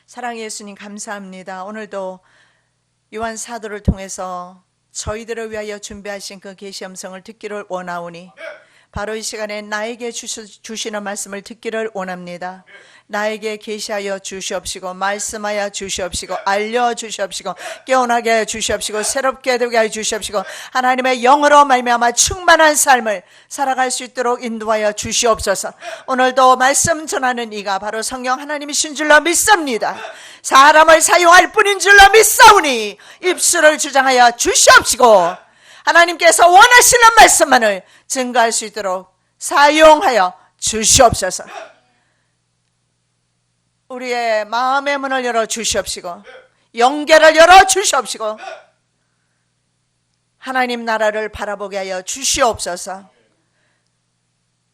사랑의 예수님 감사합니다. 오늘도 요한 사도를 통해서 저희들을 위하여 준비하신 그 계시 음성을 듣기를 원하오니 바로 이 시간에 나에게 주시는 말씀을 듣기를 원합니다. 나에게 계시하여 주시옵시고 말씀하여 주시옵시고 알려주시옵시고 깨어나게 하여 주시옵시고 새롭게 되게 하여 주시옵시고 하나님의 영으로 말미암아 충만한 삶을 살아갈 수 있도록 인도하여 주시옵소서. 오늘도 말씀 전하는 이가 바로 성령 하나님이신 줄로 믿습니다. 사람을 사용할 뿐인 줄로 믿사오니 입술을 주장하여 주시옵시고 하나님께서 원하시는 말씀만을 증거할 수 있도록 사용하여 주시옵소서. 우리의 마음의 문을 열어 주시옵시고 영계를 열어 주시옵시고 하나님 나라를 바라보게 하여 주시옵소서.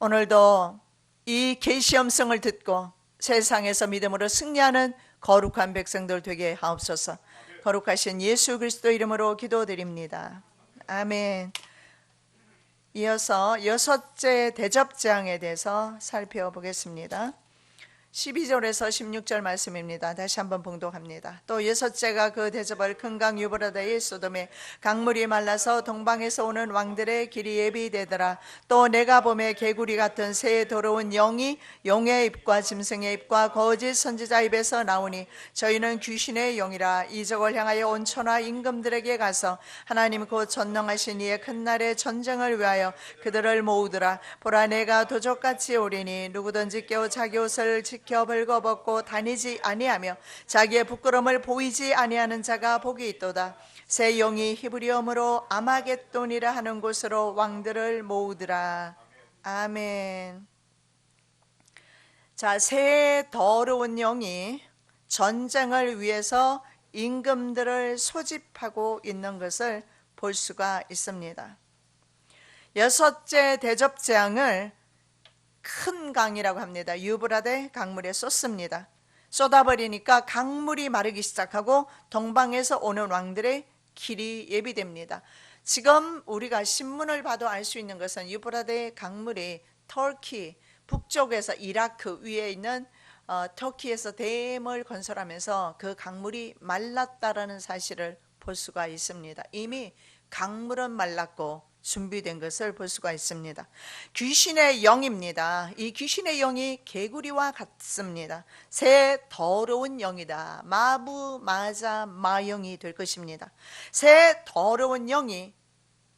오늘도 이 계시 음성을 듣고 세상에서 믿음으로 승리하는 거룩한 백성들 되게 하옵소서. 거룩하신 예수 그리스도 이름으로 기도드립니다. 아멘. 이어서 여섯째 대접장에 대해서 살펴보겠습니다. 12절에서 16절 말씀입니다. 다시 한번 봉독합니다. 또 여섯째가 그 대접을 큰 강 유브라데의 소돔에 강물이 말라서 동방에서 오는 왕들의 길이 예비되더라. 또 내가 보매 개구리 같은 새 더러운 영이 용의 입과 짐승의 입과 거짓 선지자 입에서 나오니 저희는 귀신의 영이라. 이적을 향하여 온 천하 임금들에게 가서 하나님 곧 전능하신 이의 큰 날의 전쟁을 위하여 그들을 모으더라. 보라 내가 도적같이 오리니 누구든지 깨어 자기 옷을 지켜 벌거벗고 다니지 아니하며 자기의 부끄러움을 보이지 아니하는 자가 복이 있도다. 새 영이 히브리어로 아마겟돈이라 하는 곳으로 왕들을 모으더라. 아멘. 자, 새 더러운 영이 전쟁을 위해서 임금들을 소집하고 있는 것을 볼 수가 있습니다. 여섯째 대접재앙을 큰 강이라고 합니다. 유브라데 강물에 쏟습니다. 쏟아버리니까 강물이 마르기 시작하고 동방에서 오는 왕들의 길이 예비됩니다. 지금 우리가 신문을 봐도 알 수 있는 것은 유브라데 강물이 터키 북쪽에서 이라크 위에 있는 터키에서 댐을 건설하면서 그 강물이 말랐다라는 사실을 볼 수가 있습니다. 이미 강물은 말랐고 준비된 것을 볼 수가 있습니다. 귀신의 영입니다. 이 귀신의 영이 개구리와 같습니다. 새 더러운 영이다. 마부 마자 마영이 될 것입니다. 새 더러운 영이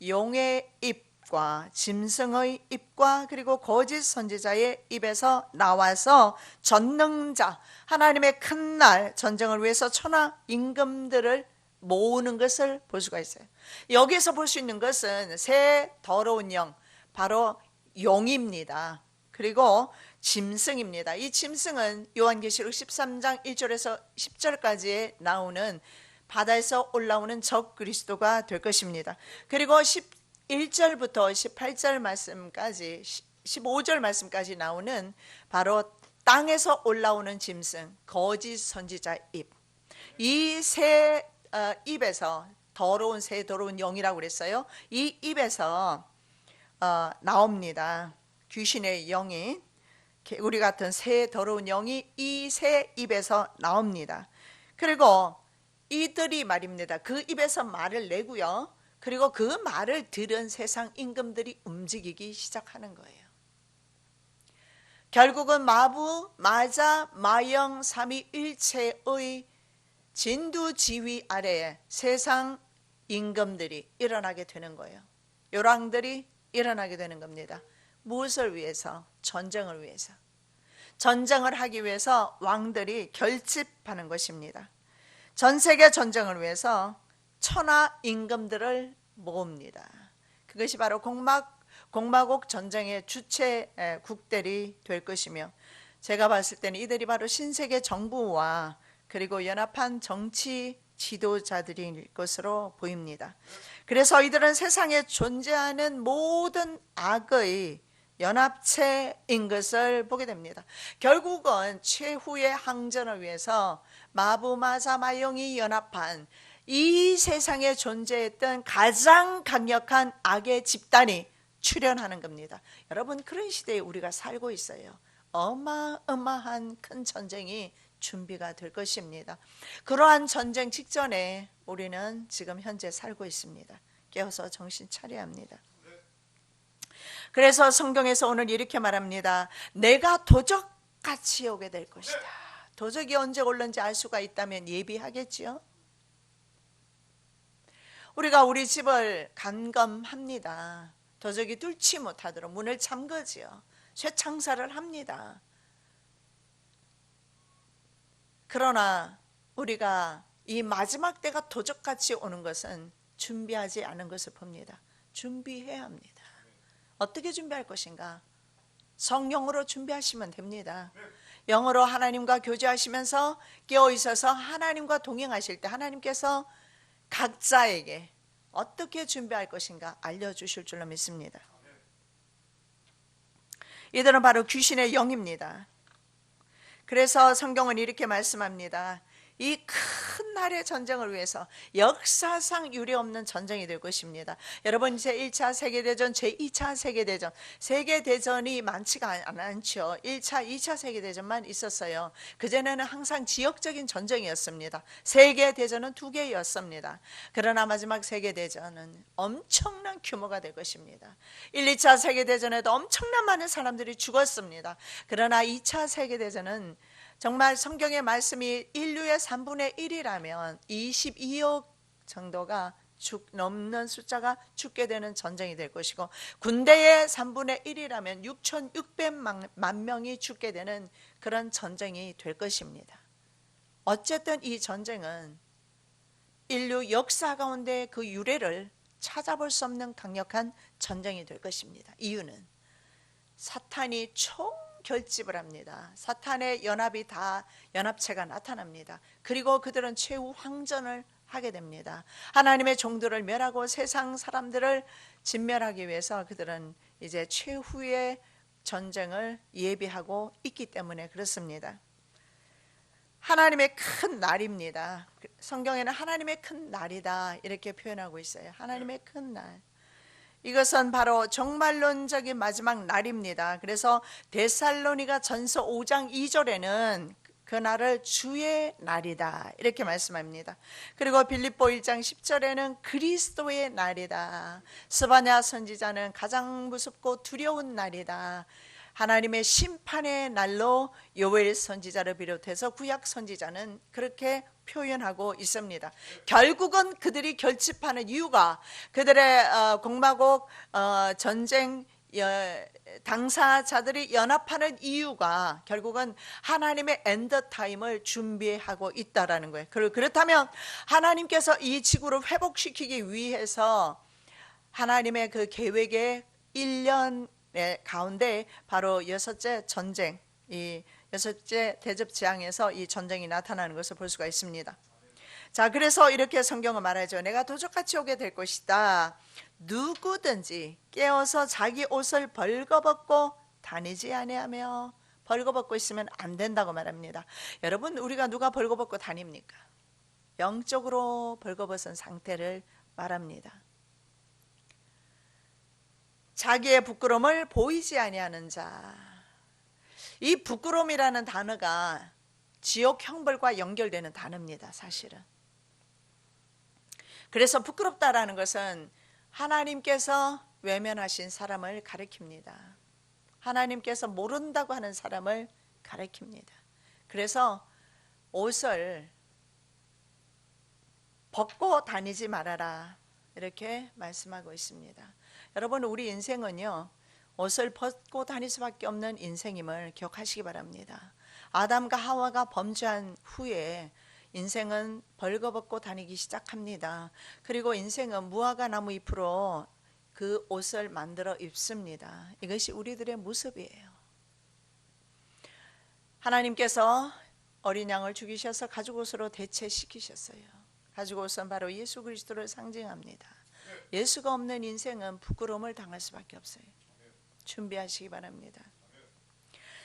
용의 입과 짐승의 입과 그리고 거짓 선지자의 입에서 나와서 전능자 하나님의 큰 날 전쟁을 위해서 천하 임금들을 모으는 것을 볼 수가 있어요. 여기서 볼 수 있는 것은 새 더러운 영, 바로 용입니다. 그리고 짐승입니다. 이 짐승은 요한계시록 13장 1절에서 10절까지에 나오는 바다에서 올라오는 적 그리스도가 될 것입니다. 그리고 11절부터 18절 말씀까지 15절 말씀까지 나오는 바로 땅에서 올라오는 짐승, 거짓 선지자 입. 이 새 입에서 더러운 새 더러운 영이라고 그랬어요. 이 입에서 나옵니다. 귀신의 영이 개구리 같은 새 더러운 영이 이 새 입에서 나옵니다. 그리고 이들이 말입니다. 그 입에서 말을 내고요. 그리고 그 말을 들은 세상 임금들이 움직이기 시작하는 거예요. 결국은 마부, 마자, 마영, 삼위일체의 진두지휘 아래에 세상 임금들이 일어나게 되는 거예요. 요랑들이 일어나게 되는 겁니다. 무엇을 위해서? 전쟁을 위해서. 전쟁을 하기 위해서 왕들이 결집하는 것입니다. 전 세계 전쟁을 위해서 천하 임금들을 모읍니다. 그것이 바로 공마국 전쟁의 주체국들이 될 것이며, 제가 봤을 때는 이들이 바로 신세계 정부와 그리고 연합한 정치 지도자들일 것으로 보입니다. 그래서 이들은 세상에 존재하는 모든 악의 연합체인 것을 보게 됩니다. 결국은 최후의 항전을 위해서 마부마자마영이 연합한 이 세상에 존재했던 가장 강력한 악의 집단이 출현하는 겁니다. 여러분, 그런 시대에 우리가 살고 있어요. 어마어마한 큰 전쟁이 준비가 될 것입니다. 그러한 전쟁 직전에 우리는 지금 현재 살고 있습니다. 깨어서 정신 차려야 합니다. 그래서 성경에서 오늘 이렇게 말합니다. 내가 도적같이 오게 될 것이다. 도적이 언제 올는지 알 수가 있다면 예비하겠지요. 우리가 우리 집을 감검합니다. 도적이 뚫지 못하도록 문을 잠그지요. 쇠창살을 합니다. 그러나 우리가 이 마지막 때가 도적같이 오는 것은 준비하지 않은 것을 봅니다. 준비해야 합니다. 어떻게 준비할 것인가? 성령으로 준비하시면 됩니다. 영으로 하나님과 교제하시면서 깨어 있어서 하나님과 동행하실 때 하나님께서 각자에게 어떻게 준비할 것인가 알려주실 줄로 믿습니다. 이들은 바로 귀신의 영입니다. 그래서 성경은 이렇게 말씀합니다. 이 큰 날의 전쟁을 위해서 역사상 유례없는 전쟁이 될 것입니다. 여러분, 제1차 세계대전, 제2차 세계대전, 세계대전이 많지가 않죠. 1차, 2차 세계대전만 있었어요. 그전에는 항상 지역적인 전쟁이었습니다. 세계대전은 2개였습니다. 그러나 마지막 세계대전은 엄청난 규모가 될 것입니다. 1, 2차 세계대전에도 엄청난 많은 사람들이 죽었습니다. 그러나 2차 세계대전은 정말 성경의 말씀이 인류의 3분의 1이라면 22억 정도가 넘는 숫자가 죽게 되는 전쟁이 될 것이고, 군대의 3분의 1이라면 6,600만 명이 죽게 되는 그런 전쟁이 될 것입니다. 어쨌든 이 전쟁은 인류 역사 가운데 그 유래를 찾아볼 수 없는 강력한 전쟁이 될 것입니다. 이유는 사탄이 결집을 합니다. 사탄의 연합이 다 연합체가 나타납니다. 그리고 그들은 최후 황전을 하게 됩니다. 하나님의 종들을 멸하고 세상 사람들을 진멸하기 위해서 그들은 이제 최후의 전쟁을 예비하고 있기 때문에 그렇습니다. 하나님의 큰 날입니다. 성경에는 하나님의 큰 날이다 이렇게 표현하고 있어요. 하나님의 큰 날. 이것은 바로 종말론적인 마지막 날입니다. 그래서 데살로니가 전서 5장 2절에는 그날을 주의 날이다 이렇게 말씀합니다. 그리고 빌립보 1장 10절에는 그리스도의 날이다. 스바냐 선지자는 가장 무섭고 두려운 날이다. 하나님의 심판의 날로 요엘 선지자를 비롯해서 구약 선지자는 그렇게 표현하고 있습니다. 결국은 그들이 결집하는 이유가 그들의 공마곡 전쟁 당사자들이 연합하는 이유가 결국은 하나님의 엔드타임을 준비하고 있다라는 거예요. 그렇다면 하나님께서 이 지구를 회복시키기 위해서 하나님의 그 계획의 1년 가운데 바로 6째 전쟁, 이 6째 대접 재앙에서 이 전쟁이 나타나는 것을 볼 수가 있습니다. 자, 그래서 이렇게 성경은 말하죠. 내가 도적같이 오게 될 것이다. 누구든지 깨어서 자기 옷을 벌거벗고 다니지 아니하며, 벌거벗고 있으면 안 된다고 말합니다. 여러분, 우리가 누가 벌거벗고 다닙니까? 영적으로 벌거벗은 상태를 말합니다. 자기의 부끄러움을 보이지 아니하는 자. 이 부끄러움이라는 단어가 지옥 형벌과 연결되는 단어입니다. 사실은. 그래서 부끄럽다라는 것은 하나님께서 외면하신 사람을 가리킵니다. 하나님께서 모른다고 하는 사람을 가리킵니다. 그래서 옷을 벗고 다니지 말아라 이렇게 말씀하고 있습니다. 여러분, 우리 인생은요, 옷을 벗고 다닐 수밖에 없는 인생임을 기억하시기 바랍니다. 아담과 하와가 범죄한 후에 인생은 벌거벗고 다니기 시작합니다. 그리고 인생은 무화과 나무 잎으로 그 옷을 만들어 입습니다. 이것이 우리들의 모습이에요. 하나님께서 어린 양을 죽이셔서 가죽옷으로 대체시키셨어요. 가죽옷은 바로 예수 그리스도를 상징합니다. 예수가 없는 인생은 부끄러움을 당할 수밖에 없어요. 준비하시기 바랍니다.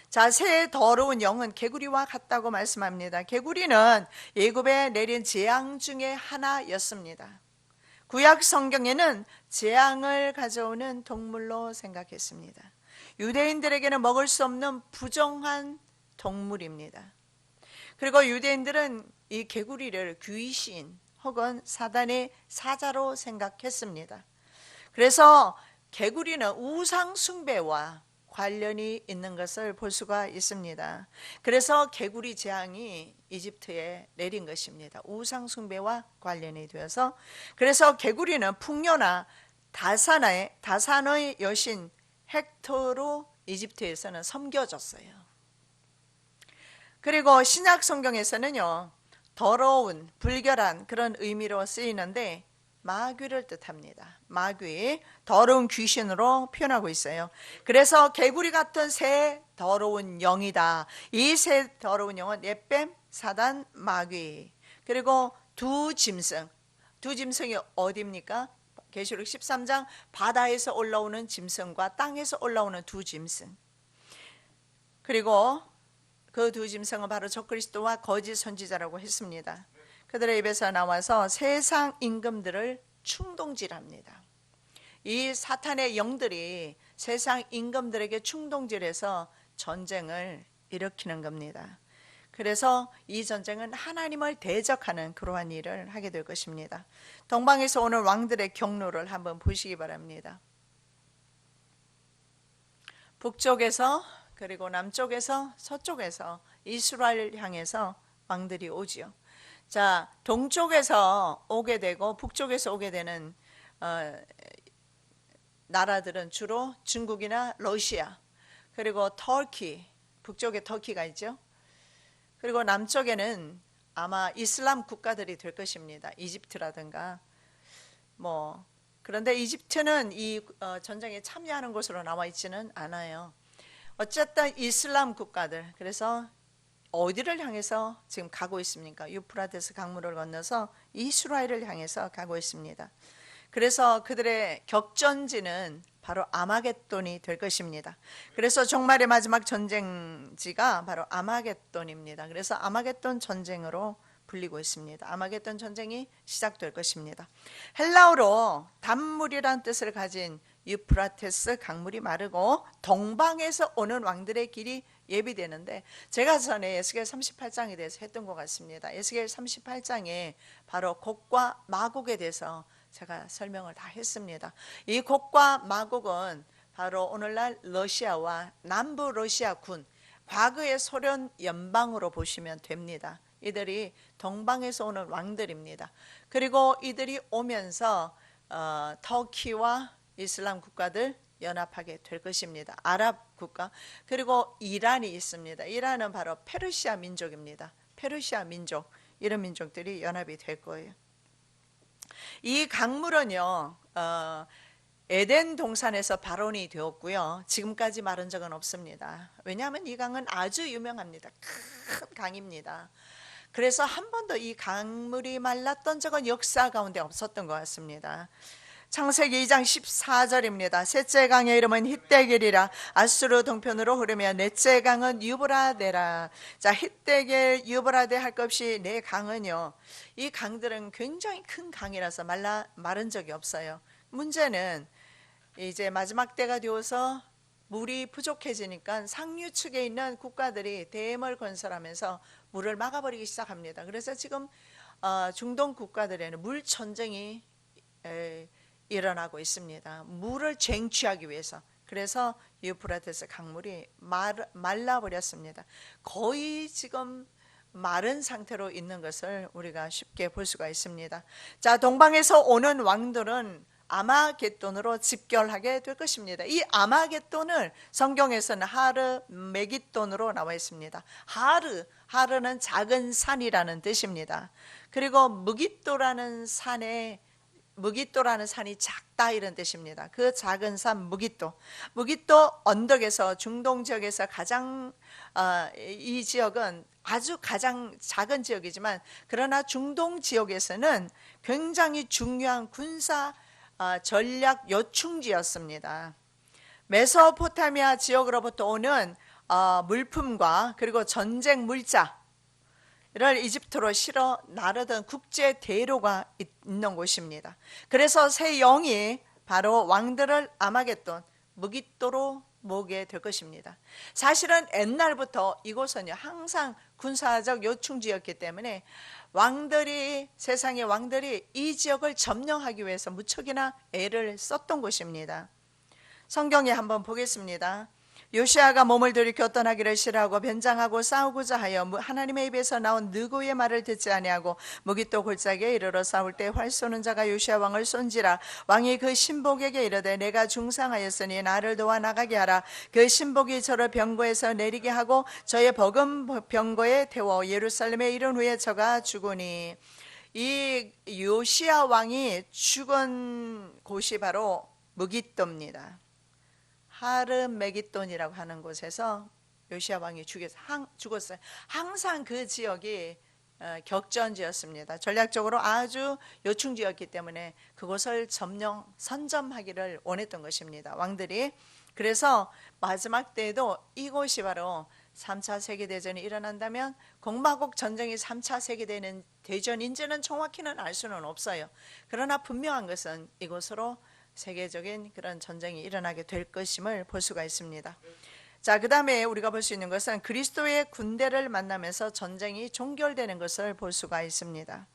자, 새 더러운 영은 개구리와 같다고 말씀합니다. 개구리는 애굽에 내린 재앙 중에 하나였습니다. 구약 성경에는 재앙을 가져오는 동물로 생각했습니다. 유대인들에게는 먹을 수 없는 부정한 동물입니다. 그리고 유대인들은 이 개구리를 귀신 혹은 사단의 사자로 생각했습니다. 그래서 개구리는 우상 숭배와 관련이 있는 것을 볼 수가 있습니다. 그래서 개구리 재앙이 이집트에 내린 것입니다. 우상 숭배와 관련이 되어서, 그래서 개구리는 풍요나 다산의 여신 헥토로 이집트에서는 섬겨졌어요. 그리고 신약 성경에서는요, 더러운, 불결한 그런 의미로 쓰이는데 마귀를 뜻합니다. 마귀, 더러운 귀신으로 표현하고 있어요. 그래서 개구리 같은 새 더러운 영이다. 이 새 더러운 영은 넷뱀, 사단, 마귀, 그리고 두 짐승이 어디입니까? 계시록 13장 바다에서 올라오는 짐승과 땅에서 올라오는 두 짐승, 그리고 그 두 짐승은 바로 적그리스도와 거짓 선지자라고 했습니다. 그들의 입에서 나와서 세상 임금들을 충동질합니다. 이 사탄의 영들이 세상 임금들에게 충동질해서 전쟁을 일으키는 겁니다. 그래서 이 전쟁은 하나님을 대적하는 그러한 일을 하게 될 것입니다. 동방에서 오는 왕들의 경로를 한번 보시기 바랍니다. 북쪽에서, 그리고 남쪽에서, 서쪽에서 이스라엘 향해서 왕들이 오지요. 자, 동쪽에서 오게 되고 북쪽에서 오게 되는 나라들은 주로 중국이나 러시아, 그리고 터키, 북쪽에 터키가 있죠. 그리고 남쪽에는 아마 이슬람 국가들이 될 것입니다. 이집트라든가 그런데 이집트는 이 전쟁에 참여하는 것으로 나와 있지는 않아요. 어쨌든 이슬람 국가들, 그래서 어디를 향해서 지금 가고 있습니까? 유프라테스 강물을 건너서 이스라엘을 향해서 가고 있습니다. 그래서 그들의 격전지는 바로 아마겟돈이 될 것입니다. 그래서 종말의 마지막 전쟁지가 바로 아마겟돈입니다. 그래서 아마겟돈 전쟁으로 불리고 있습니다. 아마겟돈 전쟁이 시작될 것입니다. 헬라어로 단물이란 뜻을 가진 유프라테스 강물이 마르고 동방에서 오는 왕들의 길이 예비되는데, 제가 전에 에스겔 38장에 대해서 했던 것 같습니다. 에스겔 38장에 바로 곡과 마곡에 대해서 제가 설명을 다 했습니다. 이 곡과 마곡은 바로 오늘날 러시아와 남부 러시아군, 과거의 소련 연방으로 보시면 됩니다. 이들이 동방에서 오는 왕들입니다. 그리고 이들이 오면서 터키와 이슬람 국가들 연합하게 될 것입니다. 아랍 국가, 그리고 이란이 있습니다. 이란은 바로 페르시아 민족입니다. 페르시아 민족, 이런 민족들이 연합이 될 거예요. 이 강물은요, 에덴 동산에서 발원이 되었고요, 지금까지 마른 적은 없습니다. 왜냐하면 이 강은 아주 유명합니다. 큰 강입니다. 그래서 한 번도 이 강물이 말랐던 적은 역사 가운데 없었던 것 같습니다. 창세기 2장 14절입니다. 셋째 강의 이름은 힛데겔이라. 아수르 동편으로 흐르며 넷째 강은 유브라데라. 자, 힛데겔, 유브라데 할 것 없이 네 강은요, 이 강들은 굉장히 큰 강이라서 마른 적이 없어요. 문제는 이제 마지막 때가 되어서 물이 부족해지니까 상류 측에 있는 국가들이 댐을 건설하면서 물을 막아버리기 시작합니다. 그래서 지금 중동 국가들에는 물 전쟁이 일어나고 있습니다. 물을 쟁취하기 위해서. 그래서 유프라테스 강물이 말라버렸습니다. 거의 지금 마른 상태로 있는 것을 우리가 쉽게 볼 수가 있습니다. 자, 동방에서 오는 왕들은 아마겟돈으로 집결하게 될 것입니다. 이 아마겟돈을 성경에서는 하르 메기돈으로 나와 있습니다. 하르는 작은 산이라는 뜻입니다. 그리고 무깃도라는 산이 작다, 이런 뜻입니다. 그 작은 산 무깃도 언덕에서, 중동 지역에서 가장 이 지역은 아주 가장 작은 지역이지만, 그러나 중동 지역에서는 굉장히 중요한 군사 전략 요충지였습니다. 메소포타미아 지역으로부터 오는 물품과 그리고 전쟁 물자를 이집트로 실어 나르던 국제 대로가 있는 곳입니다. 그래서 새 영이 바로 왕들을 아마겟돈, 무깃도로 모으게 될 것입니다. 사실은 옛날부터 이곳은요 항상 군사적 요충지였기 때문에 왕들이, 세상의 왕들이 이 지역을 점령하기 위해서 무척이나 애를 썼던 곳입니다. 성경에 한번 보겠습니다. 요시아가 몸을 들이켜 떠나기를 싫어하고 변장하고 싸우고자 하여 하나님의 입에서 나온 느고의 말을 듣지 아니하고 무기또 골짜기에 이르러 싸울 때 활 쏘는 자가 요시아 왕을 쏜지라. 왕이 그 신복에게 이르되 내가 중상하였으니 나를 도와 나가게 하라. 그 신복이 저를 병거에서 내리게 하고 저의 버금 병거에 태워 예루살렘에 이른 후에 저가 죽으니. 이 요시아 왕이 죽은 곳이 바로 무기또입니다. 하르메기돈이라고 하는 곳에서 요시아 왕이 죽었어요. 항상 그 지역이 격전지였습니다. 전략적으로 아주 요충지였기 때문에 그곳을 선점하기를 원했던 것입니다. 왕들이. 그래서 마지막 때에도 이곳이 바로 3차 세계대전이 일어난다면 공마국 전쟁이 3차 세계대전인지는 정확히는 알 수는 없어요. 그러나 분명한 것은 이곳으로 세계적인 그런 전쟁이 일어나게 될 것임을 볼 수가 있습니다. 자, 그 다음에 우리가 볼 수 있는 것은 그리스도의 군대를 만나면서 전쟁이 종결되는 것을 볼 수가 있습니다.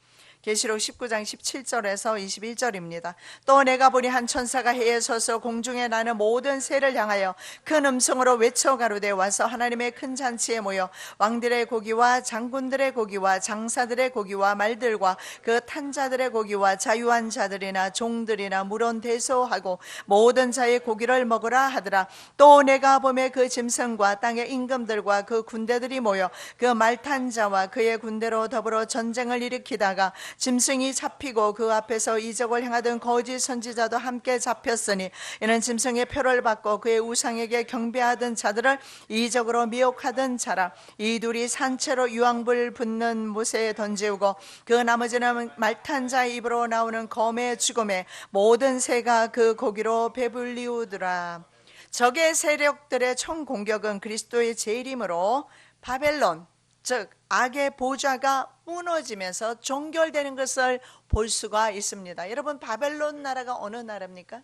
계시록 19장 17절에서 21절입니다. 또 내가 보니 한 천사가 해에 서서 공중에 나는 모든 새를 향하여 큰 음성으로 외쳐 가로되 와서 하나님의 큰 잔치에 모여 왕들의 고기와 장군들의 고기와 장사들의 고기와 말들과 그 탄자들의 고기와 자유한 자들이나 종들이나 물론 대소하고 모든 자의 고기를 먹으라 하더라. 또 내가 보매 그 짐승과 땅의 임금들과 그 군대들이 모여 그 말탄 자와 그의 군대로 더불어 전쟁을 일으키다가 짐승이 잡히고 그 앞에서 이적을 행하던 거짓 선지자도 함께 잡혔으니 이는 짐승의 표를 받고 그의 우상에게 경배하던 자들을 이적으로 미혹하던 자라. 이 둘이 산채로 유황불 붙는 못에 던지우고 그 나머지는 말탄 자의 입으로 나오는 검의 죽음에 모든 새가 그 고기로 배불리우더라. 적의 세력들의 총 공격은 그리스도의 재림으로 바벨론, 즉 악의 보좌가 무너지면서 종결되는 것을 볼 수가 있습니다. 여러분, 바벨론 나라가 어느 나라입니까?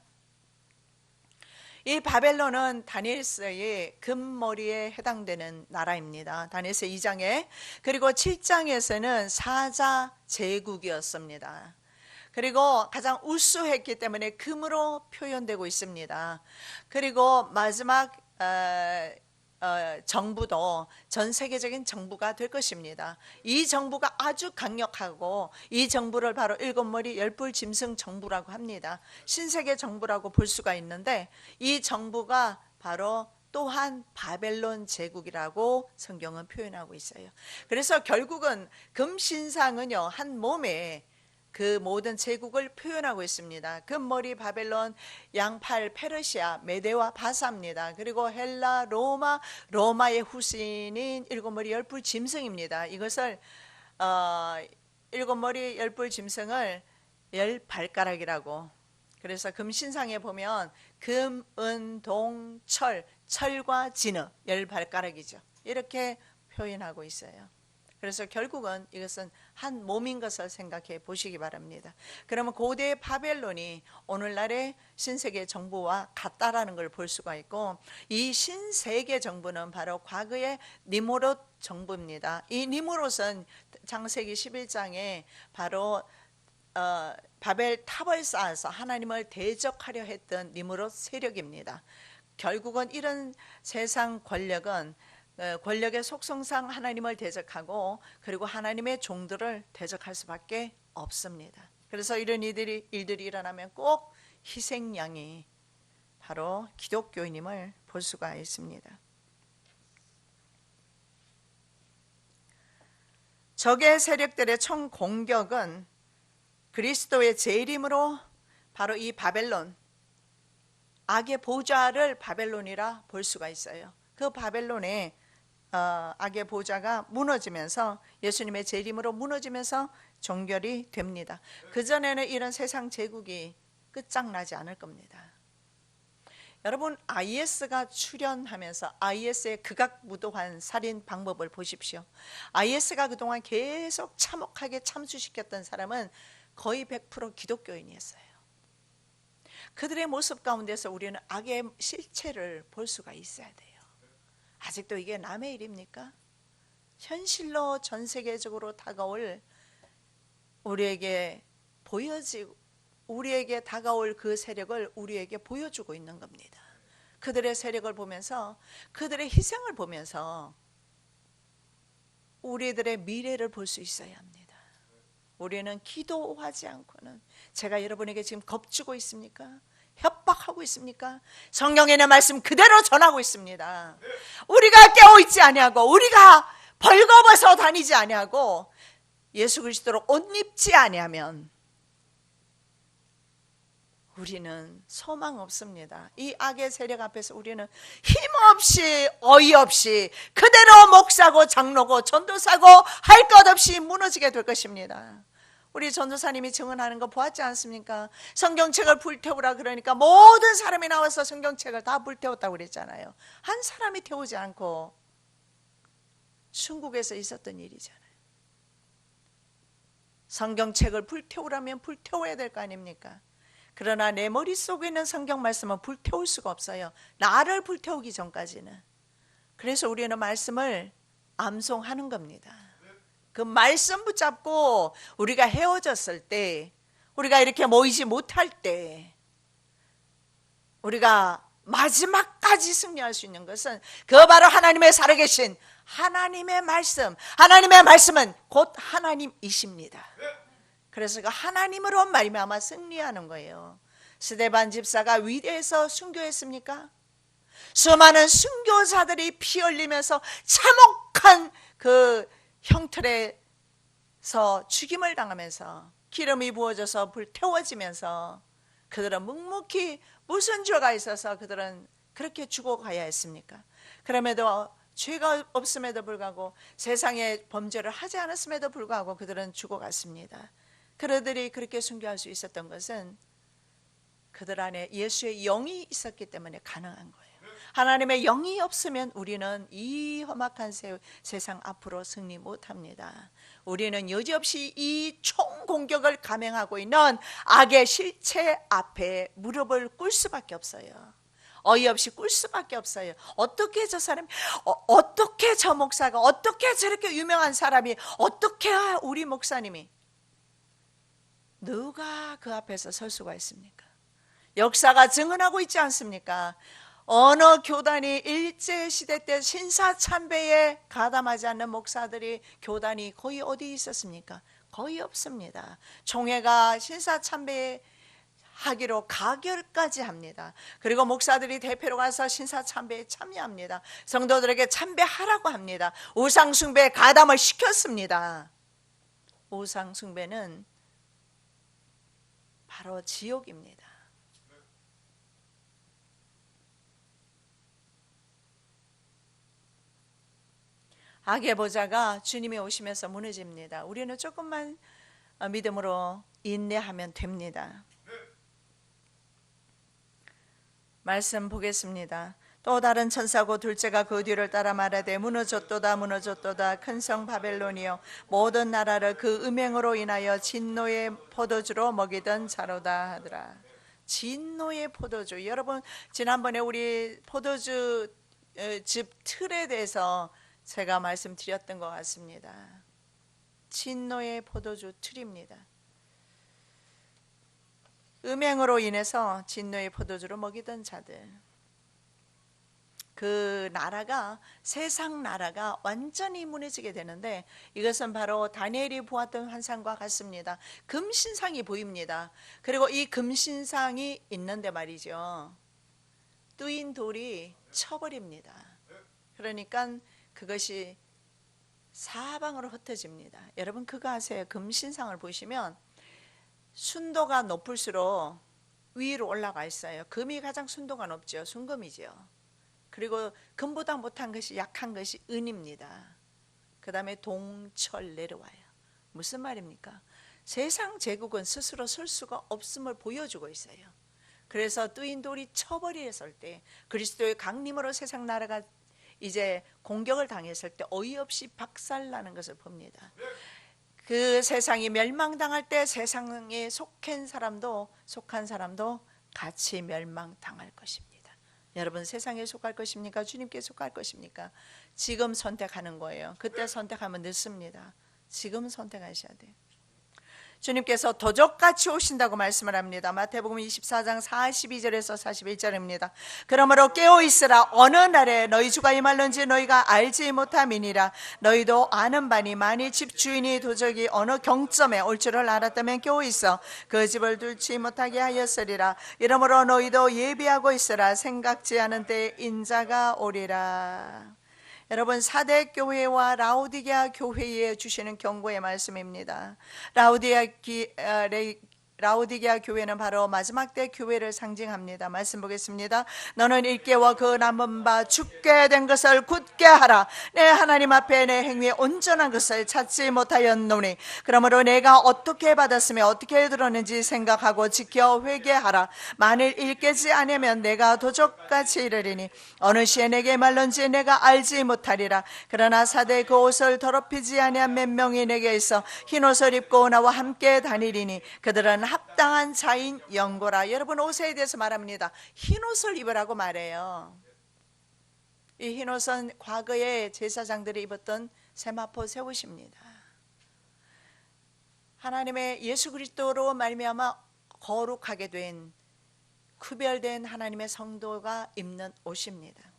이 바벨론은 다니엘서의 금머리에 해당되는 나라입니다. 다니엘서 2장에. 그리고 7장에서는 사자 제국이었습니다. 그리고 가장 우수했기 때문에 금으로 표현되고 있습니다. 그리고 마지막 정부도 전 세계적인 정부가 될 것입니다. 이 정부가 아주 강력하고 이 정부를 바로 일곱 머리 열불 짐승 정부라고 합니다. 신세계 정부라고 볼 수가 있는데 이 정부가 바로 또한 바벨론 제국이라고 성경은 표현하고 있어요. 그래서 결국은 금신상은요 한 몸에 그 모든 제국을 표현하고 있습니다. 금머리 바벨론, 양팔 페르시아, 메데와 바사입니다. 그리고 헬라, 로마의 후신인 일곱머리 열불 짐승입니다. 이것을 일곱머리 열불 짐승을 열 발가락이라고. 그래서 금신상에 보면 금, 은, 동, 철과 진흙, 열 발가락이죠. 이렇게 표현하고 있어요. 그래서 결국은 이것은 한 몸인 것을 생각해 보시기 바랍니다. 그러면 고대 바벨론이 오늘날의 신세계 정부와 같다라는 걸 볼 수가 있고, 이 신세계 정부는 바로 과거의 니무롯 정부입니다. 이 니무롯은 창세기 11장에 바로 바벨 탑을 쌓아서 하나님을 대적하려 했던 니무롯 세력입니다. 결국은 이런 세상 권력의 속성상 하나님을 대적하고 그리고 하나님의 종들을 대적할 수밖에 없습니다. 그래서 이런 일들이 일어나면 꼭 희생양이 바로 기독교인임을 볼 수가 있습니다. 적의 세력들의 총 공격은 그리스도의 재림으로 바로 이 바벨론, 악의 보좌를 바벨론이라 볼 수가 있어요. 그 바벨론의 악의 보좌가 무너지면서 예수님의 재림으로 무너지면서 종결이 됩니다. 그전에는 이런 세상 제국이 끝장나지 않을 겁니다. 여러분, IS가 출현하면서 IS의 극악무도한 살인 방법을 보십시오. IS가 그동안 계속 참혹하게 참수시켰던 사람은 거의 100% 기독교인이었어요. 그들의 모습 가운데서 우리는 악의 실체를 볼 수가 있어야 돼요. 아직도 이게 남의 일입니까? 현실로 전 세계적으로 다가올 우리에게 다가올 그 세력을 우리에게 보여주고 있는 겁니다. 그들의 세력을 보면서, 그들의 희생을 보면서 우리들의 미래를 볼 수 있어야 합니다. 우리는 기도하지 않고는, 제가 여러분에게 지금 겁주고 있습니까? 협박하고 있습니까? 성경에 있는 말씀 그대로 전하고 있습니다. 우리가 깨어있지 아니하고, 우리가 벌거벗어 다니지 아니하고, 예수 그리스도로 옷 입지 아니하면 우리는 소망 없습니다. 이 악의 세력 앞에서 우리는 힘없이, 어이없이 그대로 목사고 장로고 전도사고 할 것 없이 무너지게 될 것입니다. 우리 전도사님이 증언하는 거 보았지 않습니까? 성경책을 불태우라 그러니까 모든 사람이 나와서 성경책을 다 불태웠다고 그랬잖아요. 한 사람이 태우지 않고, 중국에서 있었던 일이잖아요. 성경책을 불태우라면 불태워야 될 거 아닙니까? 그러나 내 머릿속에 있는 성경 말씀은 불태울 수가 없어요. 나를 불태우기 전까지는. 그래서 우리는 말씀을 암송하는 겁니다. 그 말씀 붙잡고 우리가 헤어졌을 때, 우리가 이렇게 모이지 못할 때, 우리가 마지막까지 승리할 수 있는 것은 그 바로 하나님의 살아계신 하나님의 말씀, 하나님의 말씀은 곧 하나님이십니다. 그래서 그 하나님으로 말미암아 승리하는 거예요. 스데반 집사가 위대해서 순교했습니까? 수많은 순교자들이 피 흘리면서 참혹한 그 형틀에서 죽임을 당하면서 기름이 부어져서 불태워지면서 그들은 묵묵히 무슨 죄가 있어서 그들은 그렇게 죽어가야 했습니까? 그럼에도 죄가 없음에도 불구하고, 세상에 범죄를 하지 않았음에도 불구하고 그들은 죽어갔습니다. 그들이 그렇게 순교할 수 있었던 것은 그들 안에 예수의 영이 있었기 때문에 가능한 거예요. 하나님의 영이 없으면 우리는 이 험악한 세상 앞으로 승리 못합니다. 우리는 여지없이 이 총공격을 감행하고 있는 악의 실체 앞에 무릎을 꿇을 수밖에 없어요. 어이없이 꿀 수밖에 없어요. 어떻게 저 사람이, 어떻게 저 목사가, 어떻게 저렇게 유명한 사람이, 어떻게 우리 목사님이, 누가 그 앞에서 설 수가 있습니까? 역사가 증언하고 있지 않습니까? 어느 교단이 일제시대 때 신사참배에 가담하지 않는 목사들이, 교단이 거의 어디 있었습니까? 거의 없습니다. 총회가 신사참배 하기로 가결까지 합니다. 그리고 목사들이 대표로 가서 신사참배에 참여합니다. 성도들에게 참배하라고 합니다. 우상숭배에 가담을 시켰습니다. 우상숭배는 바로 지옥입니다. 악의 보좌가 주님이 오시면서 무너집니다. 우리는 조금만 믿음으로 인내하면 됩니다. 말씀 보겠습니다. 또 다른 천사고 둘째가 그 뒤를 따라 말하되 무너졌도다 무너졌도다 큰 성 바벨론이여 모든 나라를 그 음행으로 인하여 진노의 포도주로 먹이던 자로다 하더라. 진노의 포도주. 여러분, 지난번에 우리 포도주 즙 틀에 대해서 제가 말씀드렸던 것 같습니다. 진노의 포도주 틀입니다. 음행으로 인해서 진노의 포도주로 먹이던 자들, 그 나라가, 세상 나라가 완전히 무너지게 되는데, 이것은 바로 다니엘이 보았던 환상과 같습니다. 금신상이 보입니다. 그리고 이 금신상이 있는데 말이죠, 뜨인 돌이 쳐버립니다. 그러니까 그것이 사방으로 흩어집니다. 여러분 그거 아세요? 금신상을 보시면 순도가 높을수록 위로 올라가 있어요. 금이 가장 순도가 높죠. 순금이죠. 그리고 금보다 못한 것이, 약한 것이 은입니다. 그 다음에 동철 내려와요. 무슨 말입니까? 세상 제국은 스스로 설 수가 없음을 보여주고 있어요. 그래서 뜨인 돌이 쳐버렸을 때, 그리스도의 강림으로 세상 나라가 이제 공격을 당했을 때 어이없이 박살나는 것을 봅니다. 그 세상이 멸망당할 때 세상에 속한 사람도 같이 멸망당할 것입니다. 여러분 세상에 속할 것입니까? 주님께 속할 것입니까? 지금 선택하는 거예요. 그때 선택하면 늦습니다. 지금 선택하셔야 돼요. 주님께서 도적같이 오신다고 말씀을 합니다. 마태복음 24장 42절에서 41절입니다. 그러므로 깨어있으라. 어느 날에 너희 주가 임할는지 너희가 알지 못함이니라. 너희도 아는 바니 만일 집주인이 도적이 어느 경점에 올 줄을 알았다면 깨어있어 그 집을 둘지 못하게 하였으리라. 이러므로 너희도 예비하고 있으라. 생각지 않은 때에 인자가 오리라. 여러분 사대 교회와 라오디게아 교회에 주시는 경고의 말씀입니다. 라오디게아 교회는 바로 마지막 때 교회를 상징합니다. 말씀 보겠습니다. 너는 일깨워 그 남은 바 죽게 된 것을 굳게 하라. 내 하나님 앞에 내 행위에 온전한 것을 찾지 못하였노니 그러므로 내가 어떻게 받았으며 어떻게 들었는지 생각하고 지켜 회개하라. 만일 일깨지 않으면 내가 도적같이 이르리니 어느 시에 내게 말런지 내가 알지 못하리라. 그러나 사대 그 옷을 더럽히지 아니한 몇 명이 내게 있어 흰 옷을 입고 나와 함께 다니리니 그들은 합당한 자인 영고라. 여러분 옷에 대해서 말합니다. 흰 옷을 입으라고 말해요. 이 흰 옷은 과거에 제사장들이 입었던 세마포 새 옷입니다. 하나님의 예수 그리스도로 말미암아 거룩하게 된 구별된 하나님의 성도가 입는 옷입니다.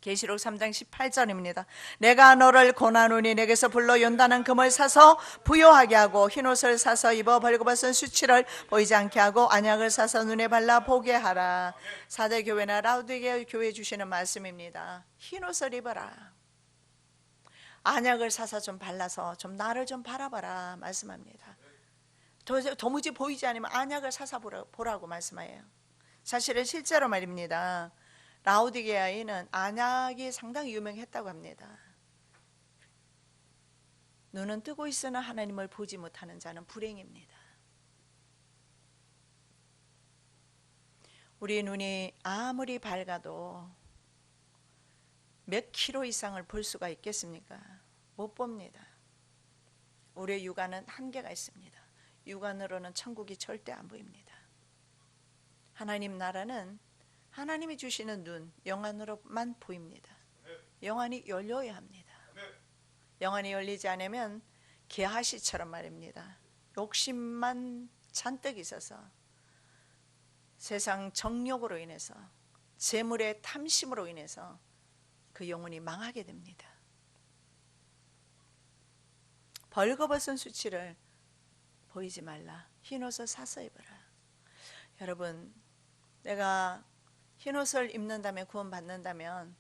계시록 3장 18절입니다. 내가 너를 고나노니 내게서 불러 연단한 금을 사서 부요하게 하고 흰옷을 사서 입어 벌거벗은 수치를 보이지 않게 하고 안약을 사서 눈에 발라 보게 하라. 사대 교회나 라오디게아 교회 주시는 말씀입니다. 흰옷을 입어라. 안약을 사서 좀 발라서 좀 나를 좀 바라봐라 말씀합니다. 도무지 보이지 않으면 안약을 사서 보라고 말씀해요. 사실은 실제로 말입니다. 라오디게아에는 안약이 상당히 유명했다고 합니다. 눈은 뜨고 있으나 하나님을 보지 못하는 자는 불행입니다. 우리 눈이 아무리 밝아도 몇 킬로 이상을 볼 수가 있겠습니까? 못 봅니다. 우리의 육안은 한계가 있습니다. 육안으로는 천국이 절대 안 보입니다. 하나님 나라는 하나님이 주시는 눈, 영안으로만 보입니다. 영안이 열려야 합니다. 영안이 열리지 않으면 게하시처럼 말입니다. 욕심만 잔뜩 있어서 세상 정욕으로 인해서 재물의 탐심으로 인해서 그 영혼이 망하게 됩니다. 벌거벗은 수치를 보이지 말라. 흰옷을 사서 입어라. 여러분 내가 흰옷을 입는다면 구원받는다면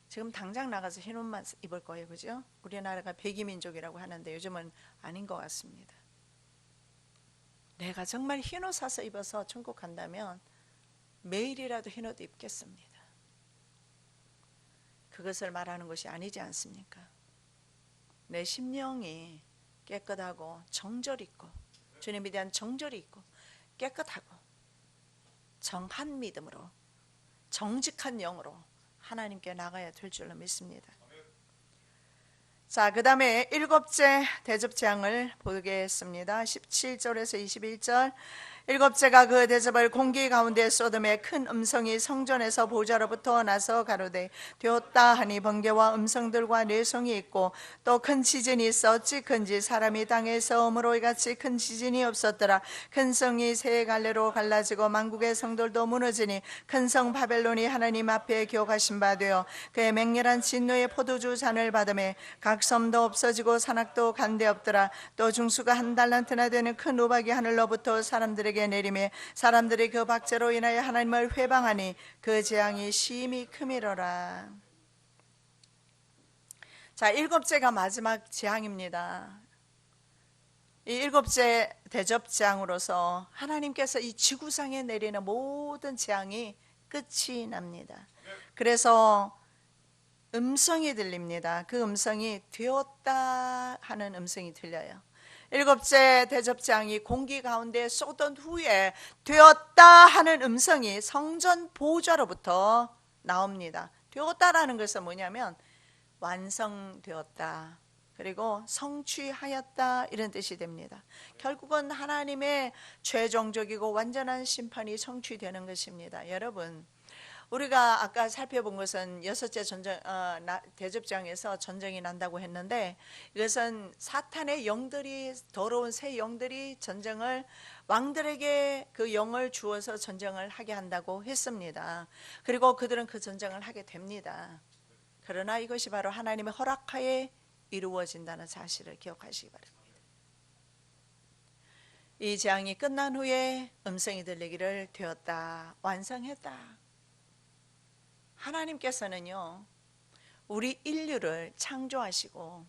지금 당장 나가서 흰옷만 입을 거예요. 그죠? 우리나라가 백이민족이라고 하는데 요즘은 아닌 것 같습니다. 내가 정말 흰옷 사서 입어서 천국 간다면 매일이라도 흰옷 입겠습니다. 그것을 말하는 것이 아니지 않습니까? 내 심령이 깨끗하고 정절이 있고 주님에 대한 정절이 있고 깨끗하고 정한 믿음으로 정직한 영으로 하나님께 나가야 될 줄로 믿습니다. 자, 그 다음에 일곱째 대접재앙을 보겠습니다. 17절에서 21절. 일곱째가 그 대접을 공기 가운데 쏟음에 큰 음성이 성전에서 보좌로부터 나서 가로되 되었다 하니 번개와 음성들과 내성이 있고 또 큰 지진이 있었지 큰지 사람이 땅에서 음으로 이같이 큰 지진이 없었더라. 큰 성이 세 갈래로 갈라지고 만국의 성들도 무너지니 큰 성 바벨론이 하나님 앞에 기억하신 바 되어 그의 맹렬한 진노의 포도주 잔을 받음에 각 섬도 없어지고 산악도 간데 없더라. 또 중수가 한 달란트나 되는 큰 우박이 하늘로부터 사람들에게 내리매 사람들이 그 박제로 인하여 하나님을 회방하니 그 재앙이 심히 크미로라. 자, 일곱째가 마지막 재앙입니다. 이 일곱째 대접 재앙으로서 하나님께서 이 지구상에 내리는 모든 재앙이 끝이 납니다. 그래서 음성이 들립니다. 그 음성이 되었다 하는 음성이 들려요. 일곱째 대접장이 공기 가운데 쏟은 후에 되었다 하는 음성이 성전 보좌로부터 나옵니다. 되었다라는 것은 뭐냐면 완성되었다, 그리고 성취하였다 이런 뜻이 됩니다. 결국은 하나님의 최종적이고 완전한 심판이 성취되는 것입니다. 여러분, 우리가 아까 살펴본 것은 여섯째 대접장에서 전쟁이 난다고 했는데, 이것은 사탄의 영들이, 더러운 새 영들이 전쟁을, 왕들에게 그 영을 주어서 전쟁을 하게 한다고 했습니다. 그리고 그들은 그 전쟁을 하게 됩니다. 그러나 이것이 바로 하나님의 허락하에 이루어진다는 사실을 기억하시기 바랍니다. 이 재앙이 끝난 후에 음성이 들리기를 되었다, 완성했다. 하나님께서는요, 우리 인류를 창조하시고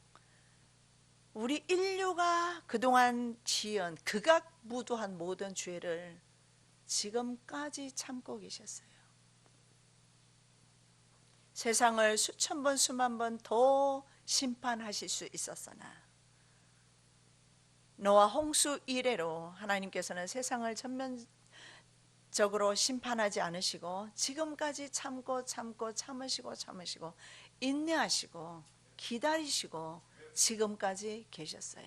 우리 인류가 그동안 지은 극악무도한 모든 죄를 지금까지 참고 계셨어요. 세상을 수천 번 수만 번 더 심판하실 수 있었으나 노아 홍수 이래로 하나님께서는 세상을 전면적으로 심판하지 않으시고 지금까지 참으시고 인내하시고 기다리시고 지금까지 계셨어요.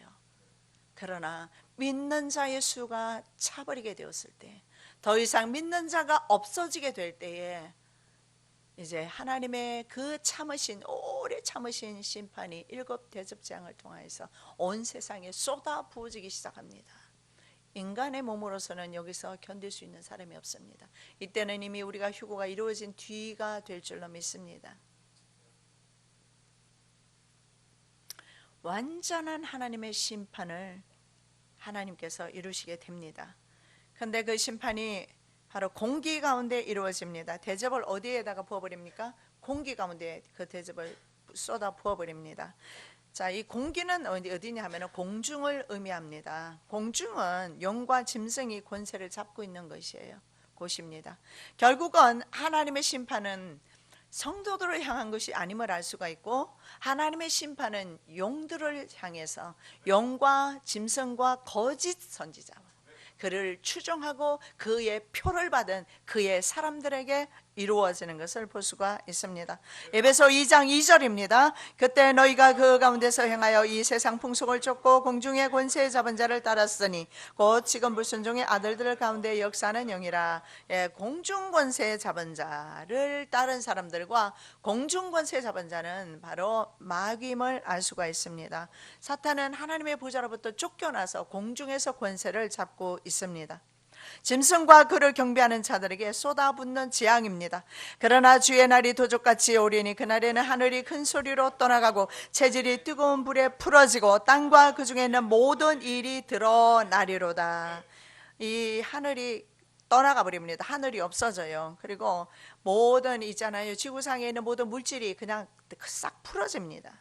그러나 믿는 자의 수가 차버리게 되었을 때, 더 이상 믿는 자가 없어지게 될 때에 이제 하나님의 그 오래 참으신 심판이 일곱 대접장을 통하여서 온 세상에 쏟아 부어지기 시작합니다. 인간의 몸으로서는 여기서 견딜 수 있는 사람이 없습니다. 이때는 이미 우리가 휴거가 이루어진 뒤가 될 줄로 믿습니다. 완전한 하나님의 심판을 하나님께서 이루시게 됩니다. 그런데 그 심판이 바로 공기 가운데 이루어집니다. 대접을 어디에다가 부어버립니까? 공기 가운데 그 대접을 쏟아 부어버립니다. 자, 이 공기는 어디냐 하면 공중을 의미합니다. 공중은 용과 짐승이 권세를 잡고 있는 것이에요. 곳입니다. 결국은 하나님의 심판은 성도들을 향한 것이 아님을 알 수가 있고, 하나님의 심판은 용들을 향해서 용과 짐승과 거짓 선지자와 그를 추종하고 그의 표를 받은 그의 사람들에게 이루어지는 것을 볼 수가 있습니다. 에베소 2장 2절입니다. 그때 너희가 그 가운데서 행하여 이 세상 풍속을 쫓고 공중의 권세 잡은 자를 따랐으니 곧 지금 불순종의 아들들 가운데 역사하는 영이라. 공중 권세 잡은 자를 따른 사람들과 공중 권세 잡은 자는 바로 마귀임을 알 수가 있습니다. 사탄은 하나님의 보좌로부터 쫓겨나서 공중에서 권세를 잡고 있습니다. 짐승과 그를 경배하는 자들에게 쏟아붓는 재앙입니다. 그러나 주의 날이 도적같이 오리니 그날에는 하늘이 큰 소리로 떠나가고 체질이 뜨거운 불에 풀어지고 땅과 그 중에 있는 모든 일이 드러나리로다. 이 하늘이 떠나가 버립니다. 하늘이 없어져요. 그리고 모든 있잖아요, 지구상에 있는 모든 물질이 그냥 싹 풀어집니다.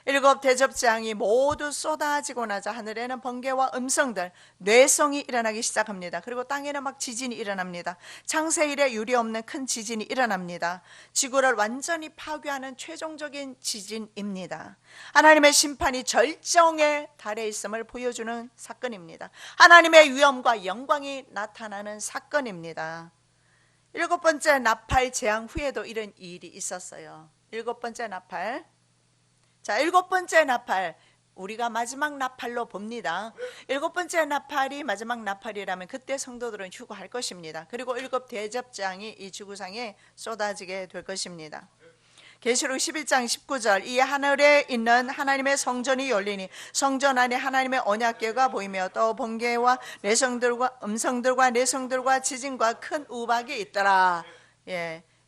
일곱 대접장이 모두 쏟아지고 나자 하늘에는 번개와 음성들, 뇌성이 일어나기 시작합니다. 그리고 땅에는 막 지진이 일어납니다. 창세 이래 유례 없는 큰 지진이 일어납니다. 지구를 완전히 파괴하는 최종적인 지진입니다. 하나님의 심판이 절정에 달해 있음을 보여주는 사건입니다. 하나님의 위엄과 영광이 나타나는 사건입니다. 일곱 번째 나팔 재앙 후에도 이런 일이 있었어요. 일곱 번째 나팔. 자, 일곱 번째 나팔, 우리가 마지막 나팔로 봅니다. 일곱 번째 나팔이 마지막 나팔이라면 그때 성도들은 휴거할 것입니다. 그리고 일곱 대접장이 이 지구상에 쏟아지게 될 것입니다. 계시록 11장 19절, 이 하늘에 있는 하나님의 성전이 열리니 성전 안에 하나님의 언약궤가 보이며 또 번개와 내성들과 음성들과 내성들과 지진과 큰 우박이 있더라.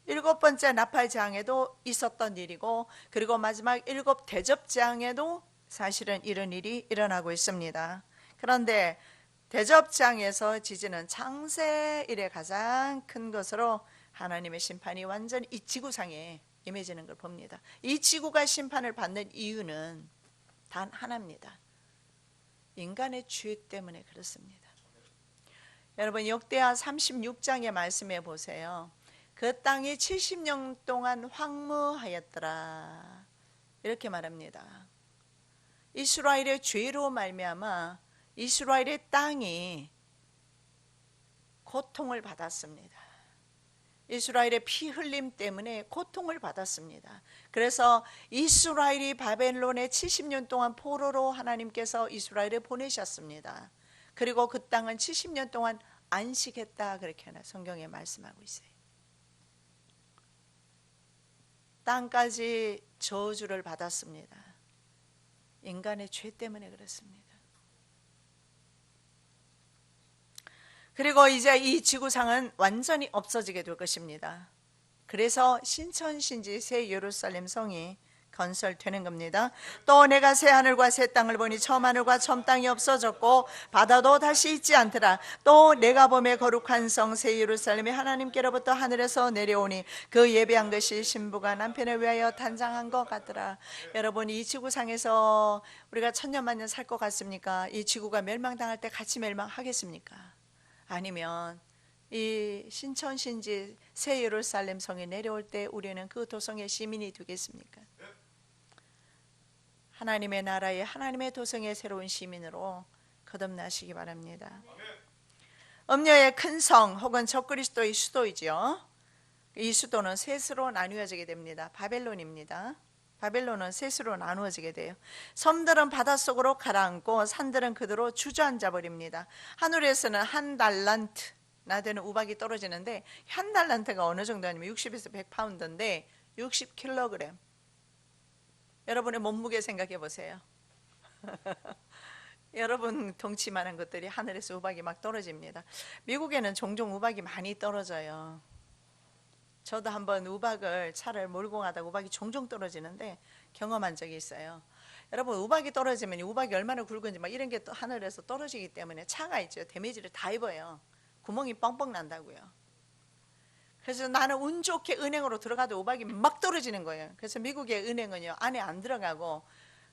일곱 번째 나팔 재앙에도 있었던 일이고, 그리고 마지막 일곱 대접 재앙에도 사실은 이런 일이 일어나고 있습니다. 그런데 대접 재앙에서 지진은 창세 이래 가장 큰 것으로 하나님의 심판이 완전히 이 지구상에 임해지는 걸 봅니다. 이 지구가 심판을 받는 이유는 단 하나입니다. 인간의 죄 때문에 그렇습니다. 여러분, 역대하 36장의 말씀해 보세요. 그 땅이 70년 동안 황무하였더라 이렇게 말합니다. 이스라엘의 죄로 말미암아 이스라엘의 땅이 고통을 받았습니다. 이스라엘의 피 흘림 때문에 고통을 받았습니다. 그래서 이스라엘이 바벨론에 70년 동안 포로로 하나님께서 이스라엘을 보내셨습니다. 그리고 그 땅은 70년 동안 안식했다, 그렇게 성경에 말씀하고 있어요. 땅까지 저주를 받았습니다. 인간의 죄 때문에 그렇습니다. 그리고 이제 이 지구상은 완전히 없어지게 될 것입니다. 그래서 신천신지 새 예루살렘 성이 건설되는 겁니다. 또 내가 새 하늘과 새 땅을 보니 처음 하늘과 처음 땅이 없어졌고 바다도 다시 있지 않더라. 또 내가 보매 거룩한 성 새 예루살렘이 하나님께로부터 하늘에서 내려오니 그 예배한 것이 신부가 남편을 위하여 단장한 것 같더라. 여러분, 이 지구상에서 우리가 천년만년 살 것 같습니까? 이 지구가 멸망당할 때 같이 멸망하겠습니까? 아니면 이 신천신지 새 예루살렘 성에 내려올 때 우리는 그 도성의 시민이 되겠습니까? 하나님의 나라의 하나님의 도성의 새로운 시민으로 거듭나시기 바랍니다. 음녀의 큰 성 혹은 적그리스도의 수도이죠. 이 수도는 셋으로 나누어지게 됩니다. 바벨론입니다. 바벨론은 셋으로 나누어지게 돼요. 섬들은 바닷속으로 가라앉고 산들은 그대로 주저앉아 버립니다. 하늘에서는 한 달란트나 되는 우박이 떨어지는데, 한 달란트가 어느 정도 아니면 60에서 100파운드인데 60kg. 여러분의 몸무게 생각해 보세요. 여러분 덩치만한 것들이 하늘에서 우박이 막 떨어집니다. 미국에는 종종 우박이 많이 떨어져요. 저도 한번 차를 몰고 가다가 우박이 종종 떨어지는데 경험한 적이 있어요. 여러분, 우박이 떨어지면 우박이 얼마나 굵은지 막 이런 게 또 하늘에서 떨어지기 때문에 차가 있죠. 데미지를 다 입어요. 구멍이 뻥뻥 난다고요. 그래서 나는 운 좋게 은행으로 들어가도 우박이 막 떨어지는 거예요. 그래서 미국의 은행은요, 안에 안 들어가고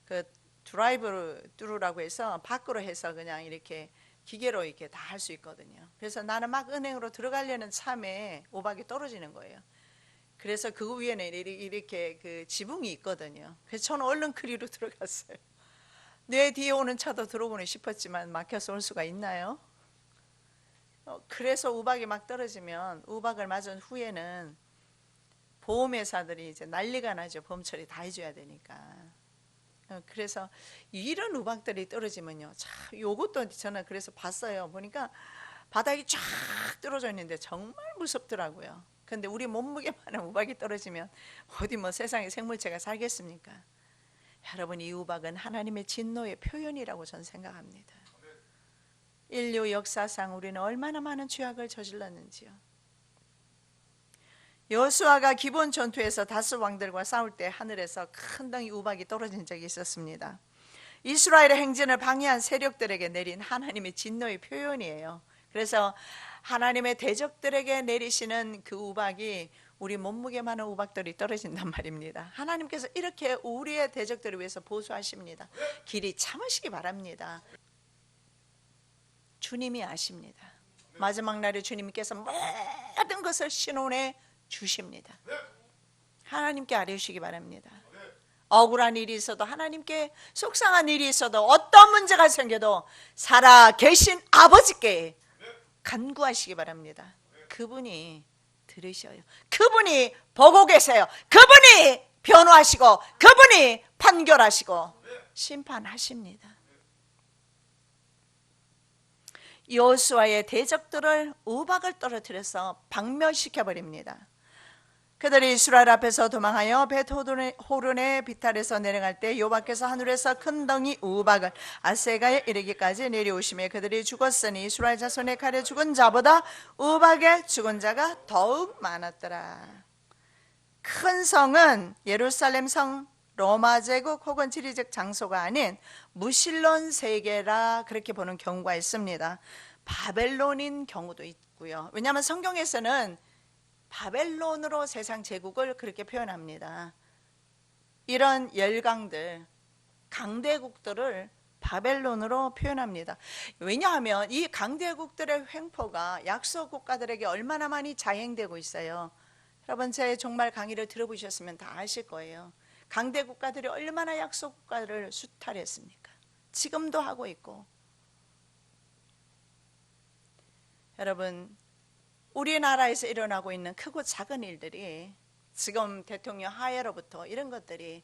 그 드라이브 뚜루라고 해서 밖으로 해서 그냥 이렇게 기계로 이렇게 다 할 수 있거든요. 그래서 나는 막 은행으로 들어가려는 참에 우박이 떨어지는 거예요. 그래서 그 위에는 이렇게 그 지붕이 있거든요. 그래서 저는 얼른 그리로 들어갔어요. 내 뒤에 오는 차도 들어오고는 싶었지만 막혀서 올 수가 있나요? 그래서 우박이 막 떨어지면 우박을 맞은 후에는 보험회사들이 이제 난리가 나죠. 보험 처리 다 해줘야 되니까. 그래서 이런 우박들이 떨어지면요, 참 요것도 저는 그래서 봤어요. 보니까 바닥이 쫙 떨어져 있는데 정말 무섭더라고요. 근데 우리 몸무게만한 우박이 떨어지면 어디 뭐 세상에 생물체가 살겠습니까? 여러분, 이 우박은 하나님의 진노의 표현이라고 저는 생각합니다. 인류 역사상 우리는 얼마나 많은 죄악을 저질렀는지요. 여호수아가 기본 전투에서 다스 왕들과 싸울 때 하늘에서 큰 덩이 우박이 떨어진 적이 있었습니다. 이스라엘의 행진을 방해한 세력들에게 내린 하나님의 진노의 표현이에요. 그래서 하나님의 대적들에게 내리시는 그 우박이 우리 몸무게만한 우박들이 떨어진단 말입니다. 하나님께서 이렇게 우리의 대적들을 위해서 보수하십니다. 길이 참으시기 바랍니다. 주님이 아십니다. 마지막 날에 주님께서 모든 것을 신원해 주십니다. 하나님께 아뢰시기 바랍니다. 억울한 일이 있어도, 하나님께 속상한 일이 있어도, 어떤 문제가 생겨도 살아 계신 아버지께 간구하시기 바랍니다. 그분이 들으셔요. 그분이 보고 계세요. 그분이 변호하시고 그분이 판결하시고 심판하십니다. 여호수아의 대적들을 우박을 떨어뜨려서 박멸시켜버립니다. 그들이 이스라엘 앞에서 도망하여 벳호른의 비탈에서 내려갈 때 여호와께서 하늘에서 큰 덩이 우박을 아세가에 이르기까지 내려오시며 그들이 죽었으니 이스라엘 자손의 칼에 죽은 자보다 우박에 죽은 자가 더욱 많았더라. 큰 성은 예루살렘 성, 로마 제국 혹은 지리적 장소가 아닌 무실론 세계라 그렇게 보는 경우가 있습니다. 바벨론인 경우도 있고요. 왜냐하면 성경에서는 바벨론으로 세상 제국을 그렇게 표현합니다. 이런 열강들, 강대국들을 바벨론으로 표현합니다. 왜냐하면 이 강대국들의 횡포가 약소 국가들에게 얼마나 많이 자행되고 있어요. 여러분, 제 종말 강의를 들어보셨으면 다 아실 거예요. 강대 국가들이 얼마나 약소 국가를 수탈했습니까? 지금도 하고 있고. 여러분, 우리나라에서 일어나고 있는 크고 작은 일들이, 지금 대통령 하야로부터 이런 것들이,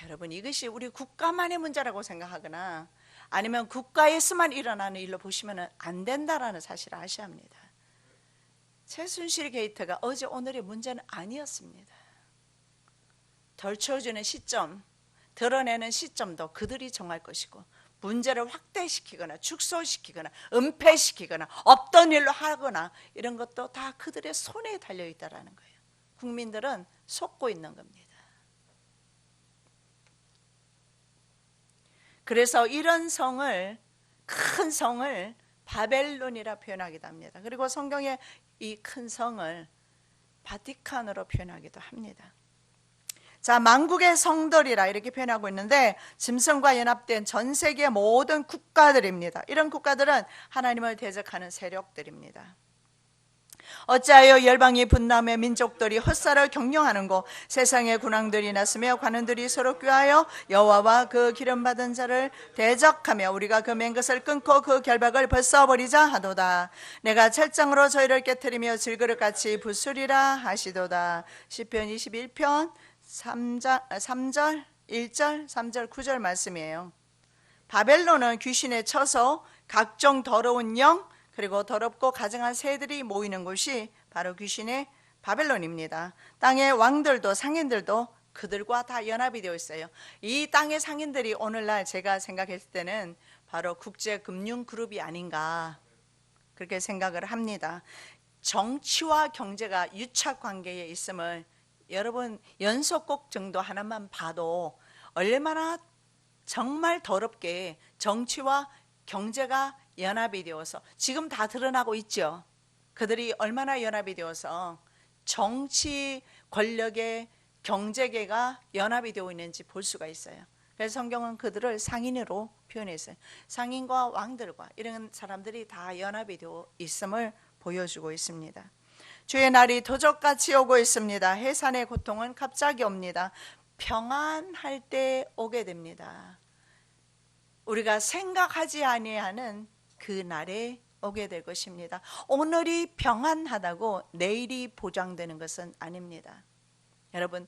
여러분 이것이 우리 국가만의 문제라고 생각하거나 아니면 국가에서만 일어나는 일로 보시면 안 된다라는 사실을 아셔야 합니다. 최순실 게이트가 어제 오늘의 문제는 아니었습니다. 덜쳐주는 시점, 드러내는 시점도 그들이 정할 것이고, 문제를 확대시키거나 축소시키거나 은폐시키거나 없던 일로 하거나 이런 것도 다 그들의 손에 달려있다는 거예요. 국민들은 속고 있는 겁니다. 그래서 이런 성을, 큰 성을 바벨론이라 표현하기도 합니다. 그리고 성경에 이 큰 성을 바티칸으로 표현하기도 합니다. 자, 만국의 성들이라 이렇게 표현하고 있는데, 짐승과 연합된 전 세계 모든 국가들입니다. 이런 국가들은 하나님을 대적하는 세력들입니다. 어찌하여 열방이 분남해 민족들이 헛살을 경영하는고, 세상의 군왕들이 났으며 관원들이 서로 꾀하여 여호와와 그 기름받은 자를 대적하며 우리가 그 맨 것을 끊고 그 결박을 벗어버리자 하도다. 내가 철장으로 저희를 깨트리며 질그릇같이 부수리라 하시도다. 시편 21편 3절 1절 3절 9절 말씀이에요. 바벨론은 귀신에 쳐서 각종 더러운 영, 그리고 더럽고 가증한 새들이 모이는 곳이 바로 귀신의 바벨론입니다. 땅의 왕들도 상인들도 그들과 다 연합이 되어 있어요. 이 땅의 상인들이 오늘날 제가 생각했을 때는 바로 국제금융그룹이 아닌가, 그렇게 생각을 합니다. 정치와 경제가 유착관계에 있음을 여러분 연속곡 정도 하나만 봐도 얼마나 정말 더럽게 정치와 경제가 연합이 되어서, 지금 다 드러나고 있죠. 그들이 얼마나 연합이 되어서 정치 권력의 경제계가 연합이 되어 있는지 볼 수가 있어요. 그래서 성경은 그들을 상인으로 표현했어요. 상인과 왕들과 이런 사람들이 다 연합이 되어 있음을 보여주고 있습니다. 주의 날이 도적같이 오고 있습니다. 해산의 고통은 갑자기 옵니다. 평안할 때 오게 됩니다. 우리가 생각하지 아니하는 그 날에 오게 될 것입니다. 오늘이 평안하다고 내일이 보장되는 것은 아닙니다. 여러분,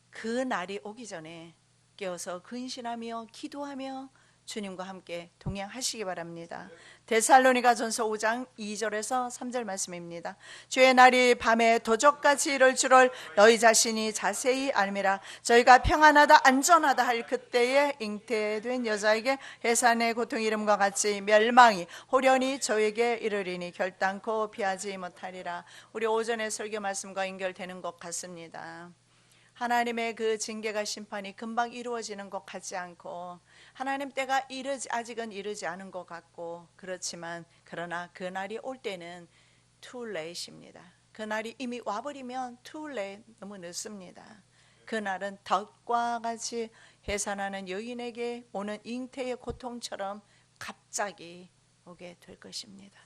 그 날이 오기 전에 깨어서 근신하며 기도하며 주님과 함께 동행하시기 바랍니다. 데살로니가전서 5장 2절에서 3절 말씀입니다. 주의 날이 밤에 도적같이 이를 줄을 너희 자신이 자세히 알미라. 저희가 평안하다 안전하다 할 그때에 잉태된 여자에게 해산의 고통 이름과 같이 멸망이 호련히 저에게 이르리니 결단코 피하지 못하리라. 우리 오전의 설교 말씀과 연결되는 것 같습니다. 하나님의 그 징계가 심판이 금방 이루어지는 것 같지 않고, 하나님 때가 아직은 이르지 않은 것 같고, 그렇지만 그러나 그 날이 올 때는 too late입니다. 그 날이 이미 와버리면 too late, 너무 늦습니다. 그 날은 덫과 같이 해산하는 여인에게 오는 잉태의 고통처럼 갑자기 오게 될 것입니다.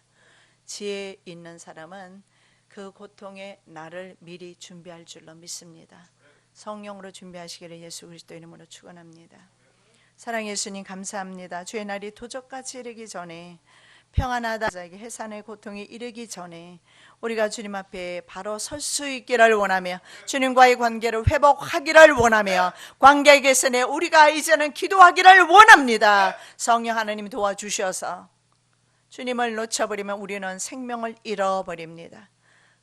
지혜 있는 사람은 그 고통의 날을 미리 준비할 줄로 믿습니다. 성령으로 준비하시기를 예수 그리스도 이름으로 축원합니다. 사랑의 예수님 감사합니다. 주의 날이 도적같이 이르기 전에, 평안하다 자에게 해산의 고통이 이르기 전에 우리가 주님 앞에 바로 설 수 있기를 원하며, 주님과의 관계를 회복하기를 원하며, 관계 개선에 우리가 이제는 기도하기를 원합니다. 성령 하나님 도와주셔서 주님을 놓쳐버리면 우리는 생명을 잃어버립니다.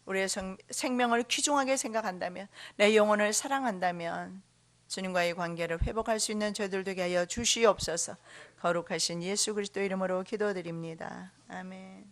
우리의 생명을 귀중하게 생각한다면, 내 영혼을 사랑한다면 주님과의 관계를 회복할 수 있는 저희들 되게 하여 주시옵소서. 거룩하신 예수 그리스도 이름으로 기도드립니다. 아멘.